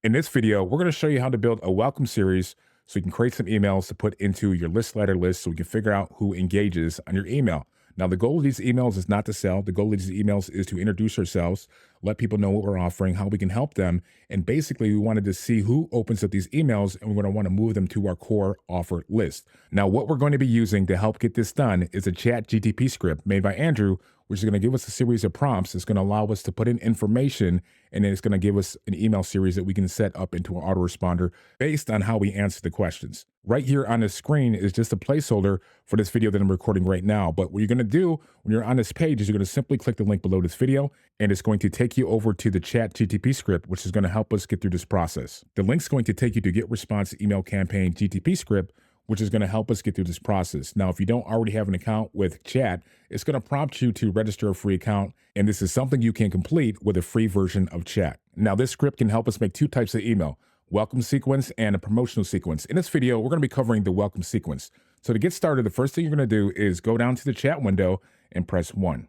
In this video, we're going to show you how to build a welcome series so you can create some emails to put into your list letter list so we can figure out who engages on your email. Now, the goal of these emails is not to sell. The goal of these emails is to introduce ourselves, let people know what we're offering, how we can help them. And basically, we wanted to see who opens up these emails and we're going to want to move them to our core offer list. Now, what we're going to be using to help get this done is a chat GTP script made by Andrew, which is going to give us a series of prompts. It's going to allow us to put in information, and then it's going to give us an email series that we can set up into an autoresponder based on how we answer the questions. Right here on the screen is just a placeholder for this video that I'm recording right now. But what you're going to do when you're on this page is you're going to simply click the link below this video, and it's going to take you over to the chat GTP script, which is going to help us get through this process. The link's going to take you to Get Response Email Campaign GTP script, which is going to help us get through this process. Now, if you don't already have an account with chat, it's going to prompt you to register a free account, and this is something you can complete with a free version of chat. Now, this script can help us make two types of email: welcome sequence and a promotional sequence. In this video, we're going to be covering the welcome sequence. So to get started, the first thing you're going to do is go down to the chat window and press 1.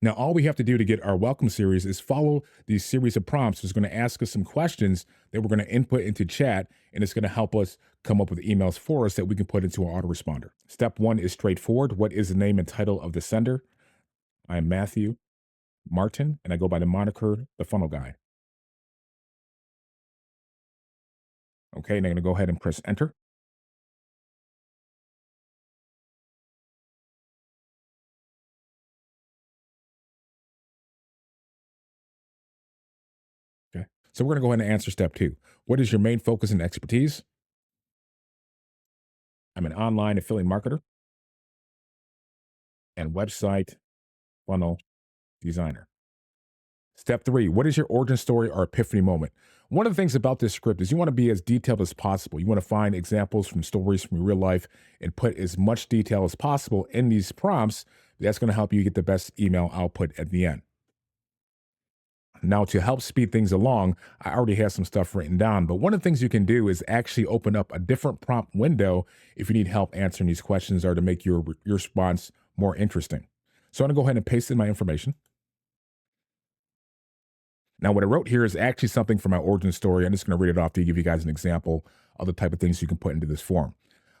Now, all we have to do to get our welcome series is follow these series of prompts. It's going to ask us some questions that we're going to input into chat, and it's going to help us come up with emails for us that we can put into our autoresponder. Step 1 is straightforward. What is the name and title of the sender? I am Matthew Martin, and I go by the moniker The Funnel Guy. Okay, and I'm going to go ahead and press enter. Okay, so we're going to go ahead and answer step 2. What is your main focus and expertise? I'm an online affiliate marketer and website funnel designer. Step 3, what is your origin story or epiphany moment? One of the things about this script is you want to be as detailed as possible. You want to find examples from stories from your real life and put as much detail as possible in these prompts. That's going to help you get the best email output at the end. Now, to help speed things along, I already have some stuff written down, but one of the things you can do is actually open up a different prompt window if you need help answering these questions or to make your response more interesting. So I'm going to go ahead and paste in my information. Now, what I wrote here is actually something from my origin story. I'm just going to read it off to give you guys an example of the type of things you can put into this form.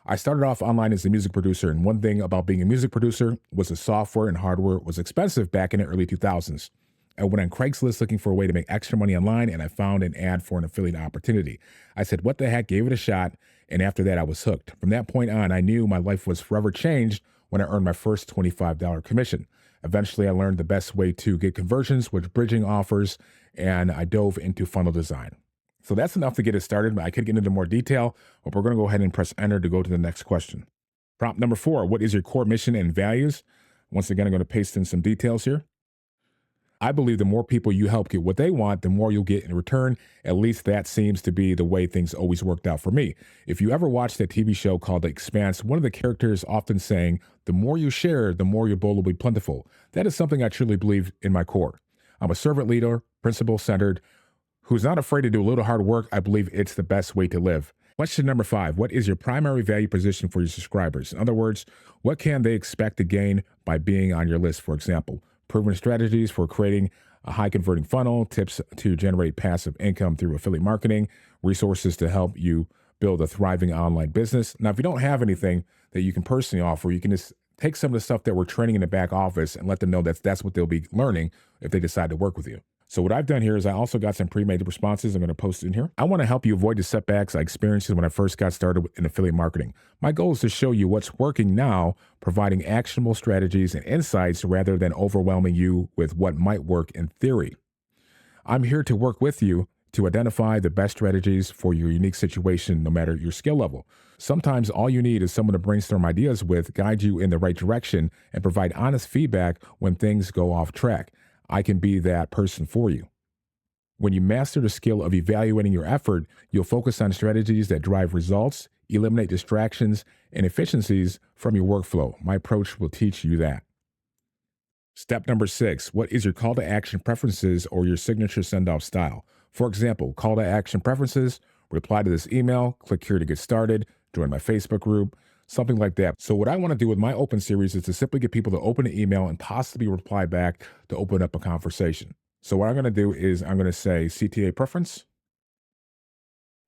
I started off online as a music producer, and one thing about being a music producer was the software and hardware was expensive back in the early 2000s. I went on Craigslist looking for a way to make extra money online, and I found an ad for an affiliate opportunity. I said, what the heck, gave it a shot, and after that, I was hooked. From that point on, I knew my life was forever changed when I earned my first $25 commission. Eventually, I learned the best way to get conversions with bridging offers, and I dove into funnel design. So that's enough to get it started. I could get into more detail, but we're going to go ahead and press enter to go to the next question. Prompt number 4, what is your core mission and values? Once again, I'm going to paste in some details here. I believe the more people you help get what they want, the more you'll get in return. At least that seems to be the way things always worked out for me. If you ever watched that TV show called The Expanse, one of the characters often saying, the more you share, the more your bowl will be plentiful. That is something I truly believe in my core. I'm a servant leader, principle centered, who's not afraid to do a little hard work. I believe it's the best way to live. Question number 5, what is your primary value position for your subscribers? In other words, what can they expect to gain by being on your list, for example? Proven strategies for creating a high converting funnel, tips to generate passive income through affiliate marketing, resources to help you build a thriving online business. Now, if you don't have anything that you can personally offer, you can just take some of the stuff that we're training in the back office and let them know that's what they'll be learning if they decide to work with you. So what I've done here is I also got some pre-made responses. I'm going to post it in here. I want to help you avoid the setbacks I experienced when I first got started in affiliate marketing. My goal is to show you what's working now, providing actionable strategies and insights rather than overwhelming you with what might work in theory. I'm here to work with you to identify the best strategies for your unique situation, no matter your skill level. Sometimes all you need is someone to brainstorm ideas with, guide you in the right direction, and provide honest feedback when things go off track. I can be that person for you. When you master the skill of evaluating your effort, you'll focus on strategies that drive results, eliminate distractions and efficiencies from your workflow. My approach will teach you that. Step number 6, what is your call to action preferences or your signature send-off style? For example, call to action preferences, reply to this email, click here to get started, join my Facebook group, something like that. So what I want to do with my open series is to simply get people to open an email and possibly reply back to open up a conversation. So what I'm going to do is I'm going to say CTA preference.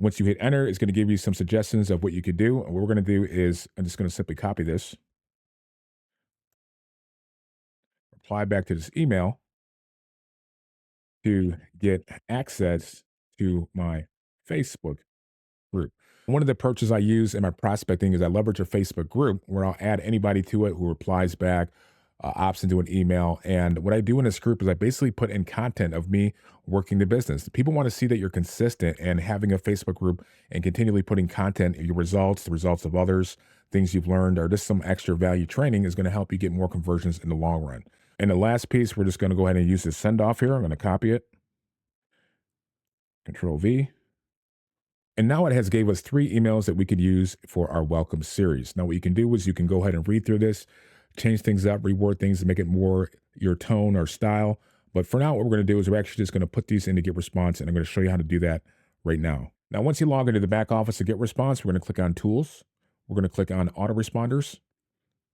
Once you hit enter, it's going to give you some suggestions of what you could do. And what we're going to do is I'm just going to simply copy this, reply back to this email to get access to my Facebook group. One of the approaches I use in my prospecting is I leverage a Facebook group where I'll add anybody to it who replies back, opts into an email. And what I do in this group is I basically put in content of me working the business. People want to see that you're consistent, and having a Facebook group and continually putting content, your results, the results of others, things you've learned, or just some extra value training is going to help you get more conversions in the long run. And the last piece, we're just going to go ahead and use the send off here. I'm going to copy it, Control V. And now it has gave us 3 emails that we could use for our welcome series. Now, what you can do is you can go ahead and read through this, change things up, reword things to make it more your tone or style. But for now, what we're going to do is we're actually just going to put these in to Get Response, and I'm going to show you how to do that right now. Now, once you log into the back office to Get Response, we're going to click on Tools. We're going to click on Autoresponders.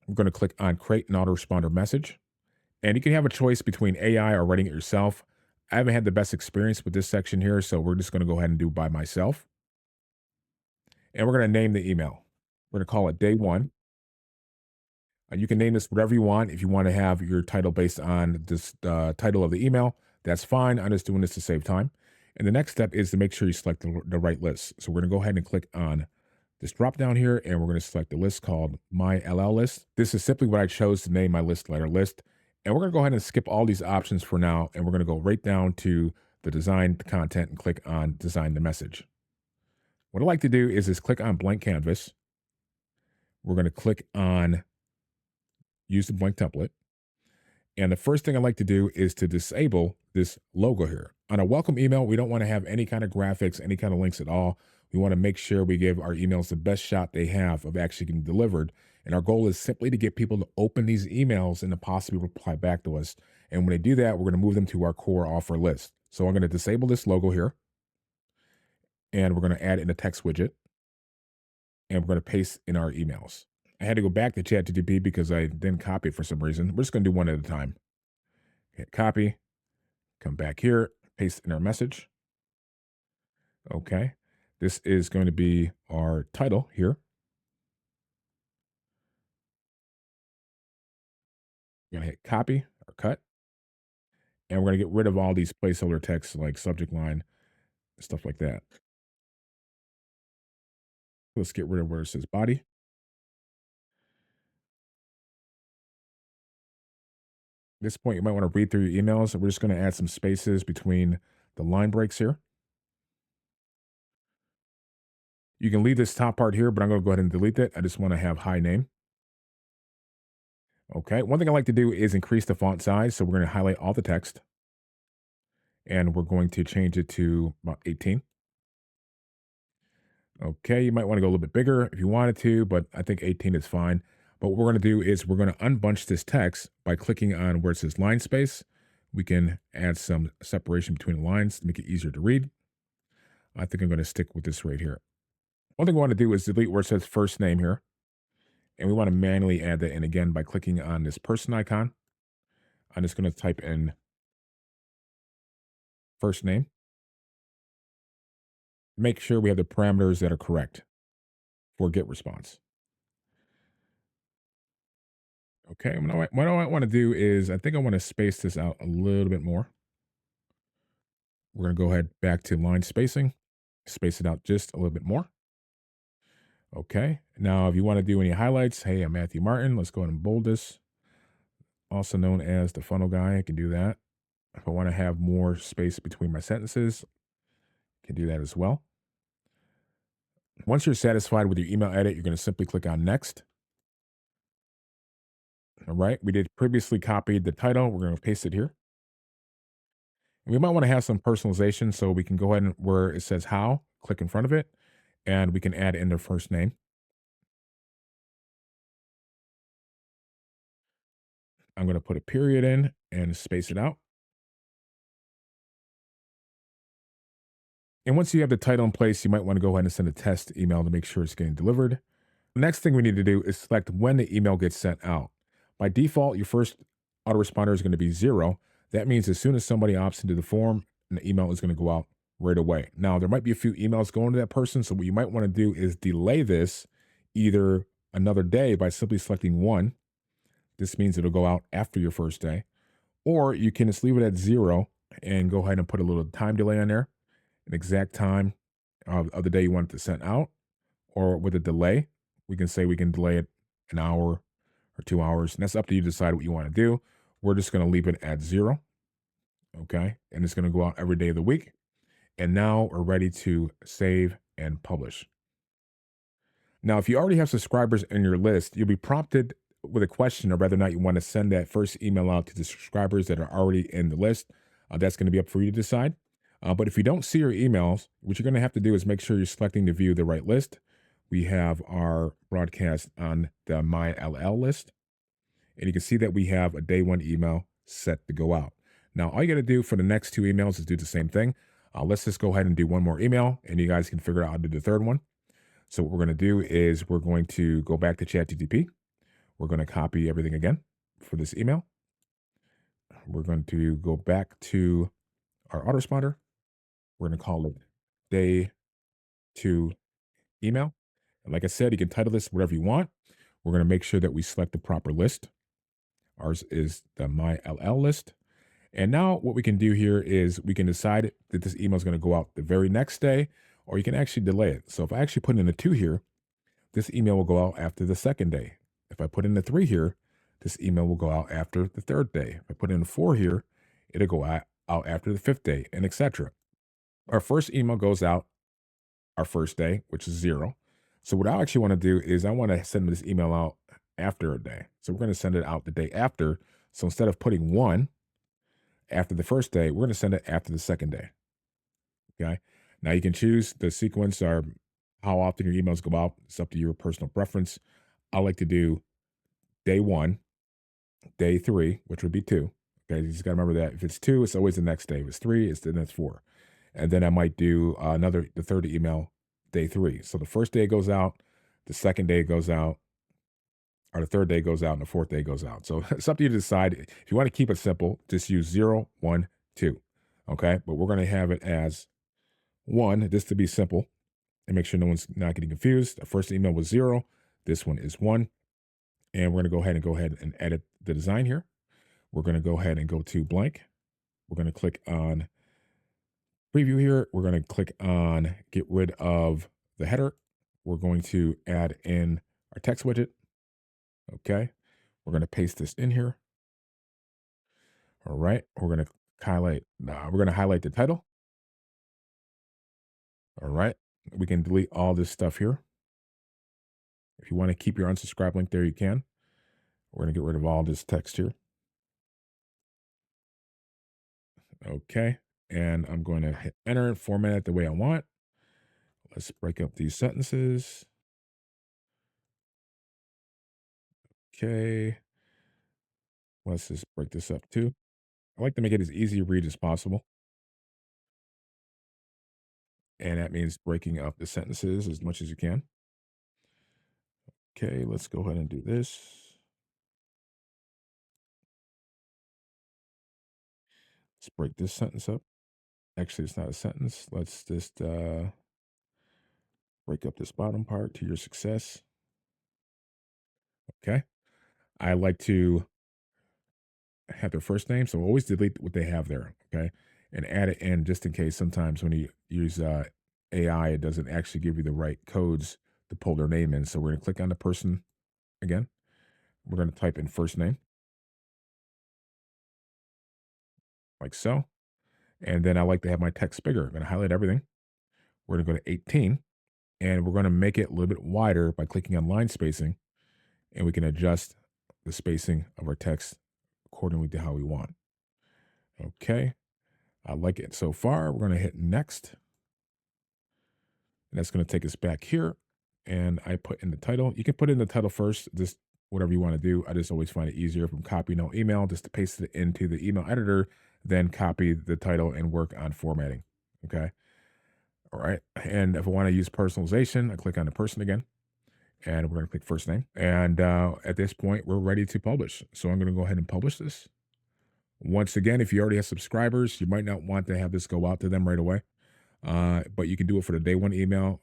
We're going to click on Create an Autoresponder Message. And you can have a choice between AI or writing it yourself. I haven't had the best experience with this section here, so we're just going to go ahead and do it by myself. And we're going to name the email. We're going to call it Day One. You can name this whatever you want. If you want to have your title based on this title of the email, that's fine. I'm just doing this to save time. And the next step is to make sure you select the right list. So we're going to go ahead and click on this drop down here, and we're going to select the list called My LL List. This is simply what I chose to name my list letter list. And we're going to go ahead and skip all these options for now. And we're going to go right down to the design content and click on design the message. What I like to do is just click on blank canvas. We're going to click on use the blank template. And the first thing I like to do is to disable this logo here. On a welcome email, we don't want to have any kind of graphics, any kind of links at all. We want to make sure we give our emails the best shot they have of actually getting delivered. And our goal is simply to get people to open these emails and to possibly reply back to us. And when they do that, we're going to move them to our core offer list. So I'm going to disable this logo here. And we're going to add in a text widget. And we're going to paste in our emails. I had to go back to ChatGPT because I didn't copy it for some reason. We're just going to do one at a time. Hit copy, come back here, paste in our message. Okay. This is going to be our title here. We're going to hit copy or cut. And we're going to get rid of all these placeholder texts like subject line, stuff like that. Let's get rid of where it says body. At this point, you might want to read through your emails. We're just going to add some spaces between the line breaks here. You can leave this top part here, but I'm going to go ahead and delete it. I just want to have high name. Okay. One thing I like to do is increase the font size. So we're going to highlight all the text and we're going to change it to about 18. Okay. You might want to go a little bit bigger if you wanted to, but I think 18 is fine. But what we're going to do is we're going to unbunch this text by clicking on where it says line space. We can add some separation between the lines to make it easier to read. I think I'm going to stick with this right here. One thing we want to do is delete where it says first name here. And we want to manually add that in again by clicking on this person icon. I'm just going to type in first name. Make sure we have the parameters that are correct for get response. Okay, what I want to do is I think I want to space this out a little bit more. We're going to go ahead back to line spacing, space it out just a little bit more. Okay, now if you want to do any highlights, hey, I'm Matthew Martin. Let's go ahead and bold this. Also known as the funnel guy, I can do that. If I want to have more space between my sentences, I can do that as well. Once you're satisfied with your email edit, you're going to simply click on next. All right, we did previously copied the title. We're going to paste it here. And we might want to have some personalization, so we can go ahead and where it says how, click in front of it, and we can add in their first name. I'm going to put a period in and space it out. And once you have the title in place, you might want to go ahead and send a test email to make sure it's getting delivered. The next thing we need to do is select when the email gets sent out. By default, your first autoresponder is going to be 0. That means as soon as somebody opts into the form, an email is going to go out right away. Now, there might be a few emails going to that person. So, what you might want to do is delay this either another day by simply selecting one. This means it'll go out after your first day, or you can just leave it at 0 and go ahead and put a little time delay on there, an exact time of the day you want it to send out, or with a delay, we can say we can delay it an hour or 2 hours. And that's up to you to decide what you want to do. We're just going to leave it at 0. Okay. And it's going to go out every day of the week. And now we're ready to save and publish. Now, if you already have subscribers in your list, you'll be prompted with a question of whether or not you want to send that first email out to the subscribers that are already in the list. That's going to be up for you to decide. But if you don't see your emails, what you're going to have to do is make sure you're selecting to view the right list. We have our broadcast on the My LL list. And you can see that we have a day one email set to go out. Now, all you got to do for the next 2 emails is do the same thing. Let's just go ahead and do one more email, and you guys can figure out how to do the third one. So what we're going to do is we're going to go back to ChatGPT. We're going to copy everything again for this email. We're going to go back to our autoresponder. We're going to call it day 2 email. And like I said, you can title this whatever you want. We're going to make sure that we select the proper list. Ours is the My LL list. And now what we can do here is we can decide that this email is going to go out the very next day, or you can actually delay it. So if I actually put in a 2 here, this email will go out after the second day. If I put in a 3 here, this email will go out after the third day. If I put in a 4 here, it'll go out after the 5th day, and etc. Our first email goes out our first day, which is 0. So what I actually want to do is I want to send this email out after a day. So we're going to send it out the day after. So instead of putting 1 after the first day, we're going to send it after the second day. Okay. Now you can choose the sequence or how often your emails go out. It's up to your personal preference. I like to do day 1, day 3, which would be 2. Okay. You just got to remember that if it's 2, it's always the next day. If it's 3, it's the next 4. And then I might do the third email, day 3. So the first day goes out, the second day goes out, or the third day goes out, and the fourth day goes out. So it's up to you to decide. If you want to keep it simple, just use 0, 1, 2. Okay. But we're going to have it as 1, just to be simple and make sure no one's not getting confused. The first email was 0. This one is 1. And we're going to go ahead and edit the design here. We're going to go ahead and go to blank. We're going to click on preview here. We're going to click on get rid of the header. We're going to add in our text widget. Okay. We're going to paste this in here. All right. We're going to highlight the title. All right. We can delete all this stuff here. If you want to keep your unsubscribe link there, you can. We're going to get rid of all this text here. Okay. And I'm going to hit enter and format it the way I want. Let's break up these sentences. Okay. Let's just break this up too. I like to make it as easy to read as possible. And that means breaking up the sentences as much as you can. Okay, let's go ahead and do this. Let's break this sentence up. Actually, it's not a sentence. Let's just break up this bottom part to your success. Okay. I like to have their first name, so always delete what they have there. Okay. And add it in just in case sometimes when you use AI, it doesn't actually give you the right codes to pull their name in. So we're going to click on the person again. We're going to type in first name like so. And then I like to have my text bigger. I'm going to highlight everything. We're going to go to 18 and we're going to make it a little bit wider by clicking on line spacing, and we can adjust the spacing of our text accordingly to how we want. Okay. I like it so far. We're going to hit next. And that's going to take us back here. And I put in the title. You can put in the title first, just whatever you want to do. I just always find it easier from copying no email just to paste it into the email editor, then copy the title and work on formatting. Okay. All right. And if I want to use personalization, I click on the person again. And we're going to click first name. And at this point, we're ready to publish. So I'm going to go ahead and publish this. Once again, if you already have subscribers, you might not want to have this go out to them right away. But you can do it for the day one email.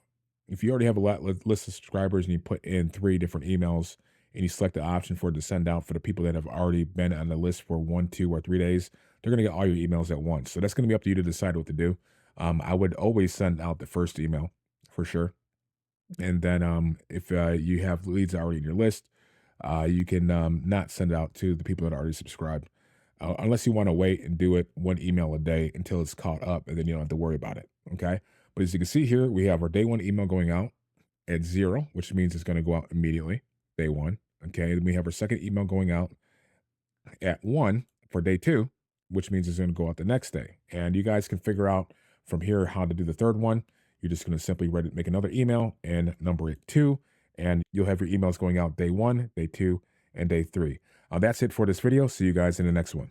If you already have a list of subscribers and you put in 3 different emails and you select the option for it to send out for the people that have already been on the list for 1, 2, or 3 days, they're going to get all your emails at once. So that's going to be up to you to decide what to do. I would always send out the first email for sure. And then if you have leads already in your list, you can not send it out to the people that are already subscribed, unless you want to wait and do it 1 email a day until it's caught up, and then you don't have to worry about it. Okay. But as you can see here, we have our day one email going out at 0, which means it's going to go out immediately, day one. Okay. Then we have our second email going out at 1 for day two, which means it's going to go out the next day. And you guys can figure out from here how to do the third one. You're just going to simply make another email and number it 2, and you'll have your emails going out day one, day two, and day three. That's it for this video. See you guys in the next one.